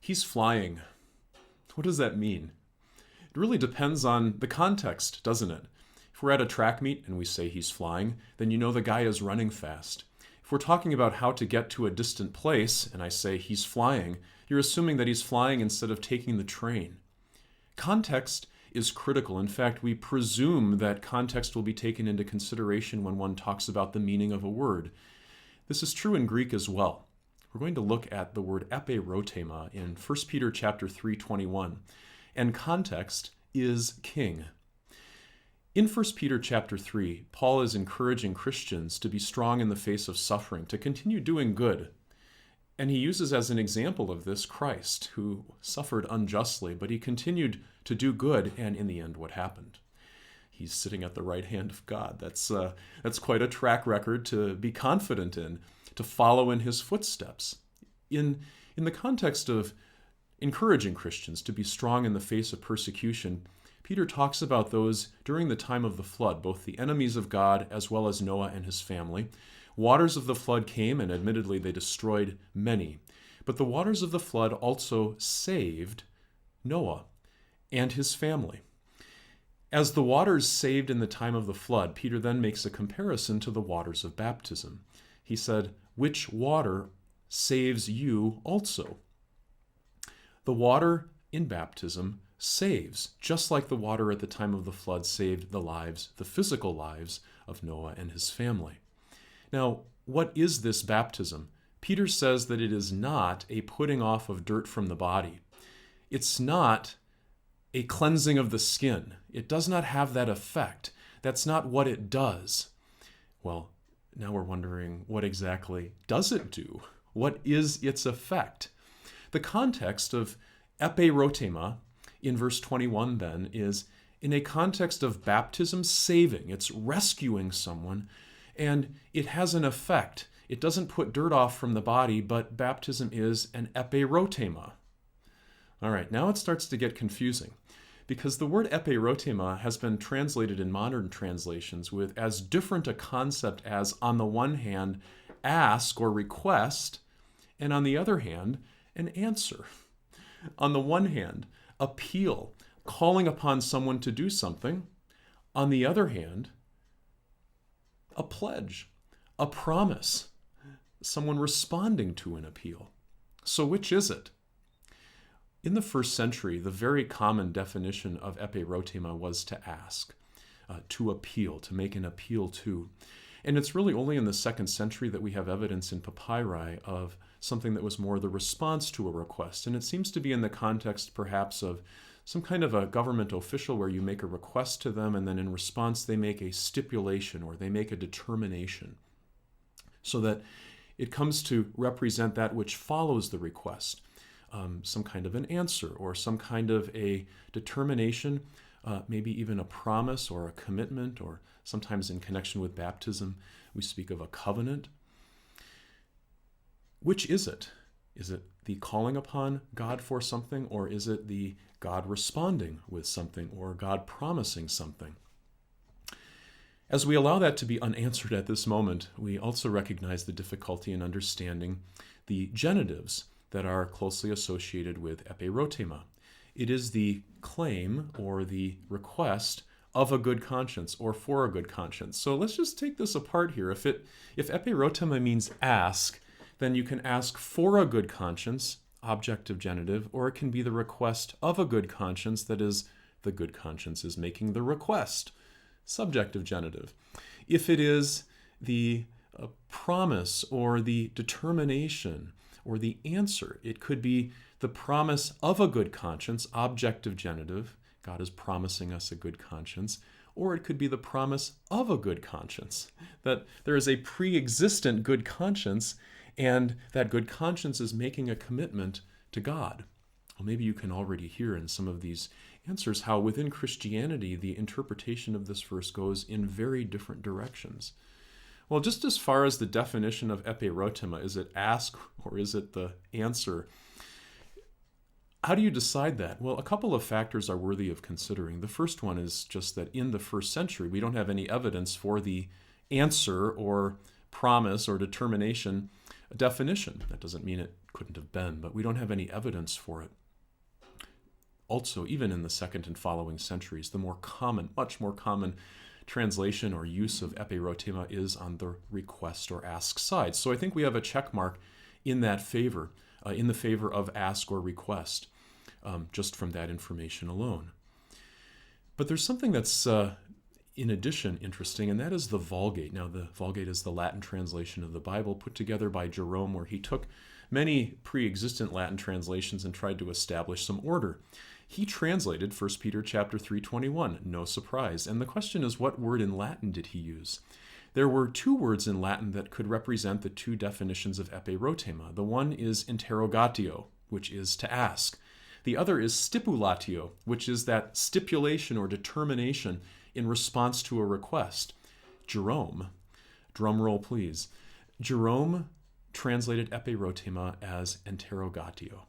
He's flying. What does that mean? It really depends on the context, doesn't it? If we're at a track meet and we say he's flying, then you know the guy is running fast. If we're talking about how to get to a distant place and I say he's flying, you're assuming that he's flying instead of taking the train. Context is critical. In fact, we presume that context will be taken into consideration when one talks about the meaning of a word. This is true in Greek as well. We're going to look at the word Eperotema in 1 Peter chapter 3:21, and context is king. In 1 Peter chapter 3, Paul is encouraging Christians to be strong in the face of suffering, to continue doing good. And he uses as an example of this Christ, who suffered unjustly, but he continued to do good, and in the end, what happened? He's sitting at the right hand of God. That's quite a track record to be confident in, to follow in his footsteps. In the context of encouraging Christians to be strong in the face of persecution, Peter talks about those during the time of the flood, both the enemies of God as well as Noah and his family. Waters of the flood came, and admittedly they destroyed many. But the waters of the flood also saved Noah and his family. As the waters saved in the time of the flood, Peter then makes a comparison to the waters of baptism. He said, "Which water saves you also?" The water in baptism saves, just like the water at the time of the flood saved the physical lives of Noah and his family. Now, what is this baptism? Peter says that it is not a putting off of dirt from the body. It's not a cleansing of the skin. It does not have that effect. That's not what it does. Well, now we're wondering, what exactly does it do? What is its effect? The context of Eperotema in verse 21 then is in a context of baptism saving. It's rescuing someone, and it has an effect. It doesn't put dirt off from the body, but baptism is an eperotema. All right, now it starts to get confusing, because the word eperotema has been translated in modern translations with as different a concept as, on the one hand, ask or request, and on the other hand, an answer. On the one hand, appeal, calling upon someone to do something. On the other hand, a pledge, a promise, someone responding to an appeal. So which is it? In the first century, the very common definition of eperotema was to ask, to appeal, to make an appeal to. And it's really only in the second century that we have evidence in papyri of something that was more the response to a request. And it seems to be in the context perhaps of some kind of a government official where you make a request to them, and then in response they make a stipulation or they make a determination, so that it comes to represent that which follows the request, some kind of an answer or some kind of a determination, maybe even a promise or a commitment, or sometimes in connection with baptism we speak of a covenant. Which is it? Is it the calling upon God for something, or is it the God responding with something, or God promising something? As we allow that to be unanswered at this moment, we also recognize the difficulty in understanding the genitives that are closely associated with eperotema. It is the claim or the request of a good conscience or for a good conscience. So let's just take this apart here. If eperotema means ask, then you can ask for a good conscience, objective genitive, or it can be the request of a good conscience, that is, the good conscience is making the request, subjective genitive. If it is the promise or the determination or the answer, it could be the promise of a good conscience, objective genitive, God is promising us a good conscience, or it could be the promise of a good conscience, that there is a pre-existent good conscience, and that good conscience is making a commitment to God. Well, maybe you can already hear in some of these answers how within Christianity the interpretation of this verse goes in very different directions. Well, just as far as the definition of eperotema, is it ask or is it the answer? How do you decide that? Well, a couple of factors are worthy of considering. The first one is just that in the first century, we don't have any evidence for the answer or promise or determination definition. That doesn't mean it Couldn't have been, but we don't have any evidence for it. Also, even in the second and following centuries, the much more common translation or use of eperotema is on the request or ask side. So I think we have a check mark in that favor, in the favor of ask or request, just from that information alone. But there's something that's, in addition, interesting, and that is the Vulgate. Now, the Vulgate is the Latin translation of the Bible put together by Jerome, where he took many pre-existent Latin translations and tried to establish some order. He translated 1 Peter chapter 3:21, no surprise. And the question is, what word in Latin did he use? There were two words in Latin that could represent the two definitions of eperotema. The one is interrogatio, which is to ask. The other is stipulatio, which is that stipulation or determination in response to a request. Jerome, drum roll please, Jerome translated eperotema as interrogatio.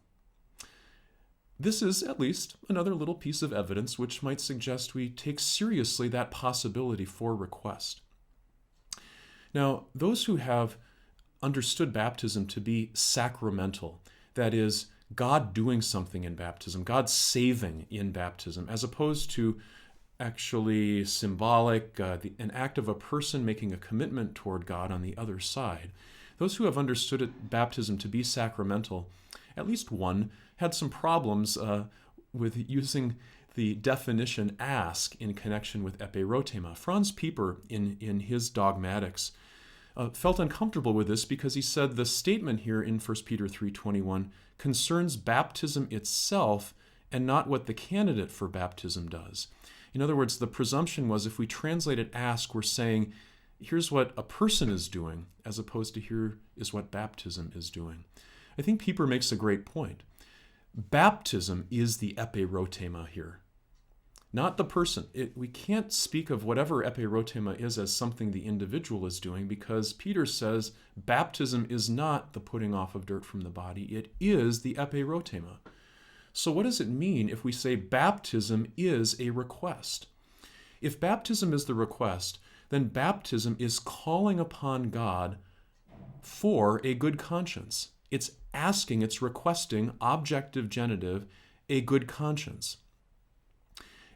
This is at least another little piece of evidence which might suggest we take seriously that possibility for request. Now, those who have understood baptism to be sacramental, that is, God doing something in baptism, God saving in baptism, as opposed to actually symbolic, an act of a person making a commitment toward God on the other side. Those who have understood baptism to be sacramental, at least one, had some problems with using the definition ask in connection with eperotema. Franz Pieper, in his Dogmatics, felt uncomfortable with this because he said the statement here in 1 Peter 3:21 concerns baptism itself and not what the candidate for baptism does. In other words, the presumption was if we translate it ask, we're saying, here's what a person is doing, as opposed to here is what baptism is doing. I think Pieper makes a great point. Baptism is the eperotema here, not the person. We can't speak of whatever eperotema is as something the individual is doing, because Peter says baptism is not the putting off of dirt from the body. It is the eperotema. So what does it mean if we say baptism is a request? If baptism is the request, then baptism is calling upon God for a good conscience. It's asking, it's requesting, objective genitive, a good conscience.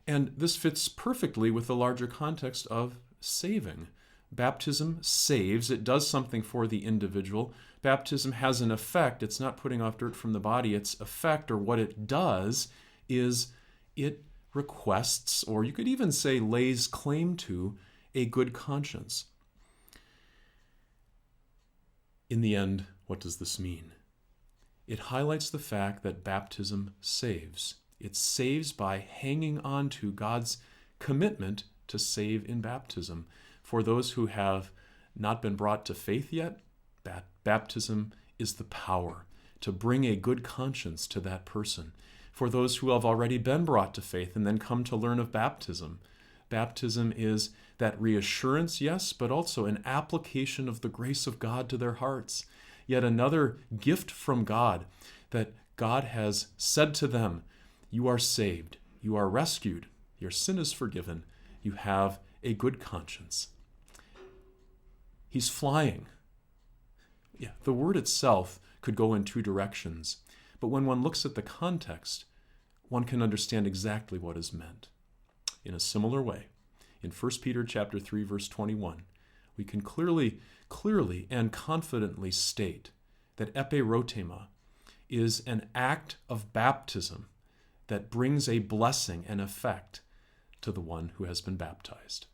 And this fits perfectly with the larger context of saving. Baptism saves, it does something for the individual. Baptism has an effect. It's not putting off dirt from the body. Its effect, or what it does, is it requests, or you could even say lays claim to, a good conscience. In the end, what does this mean? It highlights the fact that baptism saves. It saves by hanging on to God's commitment to save in baptism. For those who have not been brought to faith yet, baptism is the power to bring a good conscience to that person. For those who have already been brought to faith and then come to learn of baptism, baptism is that reassurance, yes, but also an application of the grace of God to their hearts. Yet another gift from God, that God has said to them, you are saved, you are rescued, your sin is forgiven, you have a good conscience. He's flying. Yeah, the word itself could go in two directions, but when one looks at the context, one can understand exactly what is meant. In a similar way, in 1 Peter chapter 3, verse 21, we can clearly and confidently state that eperotema is an act of baptism that brings a blessing and effect to the one who has been baptized.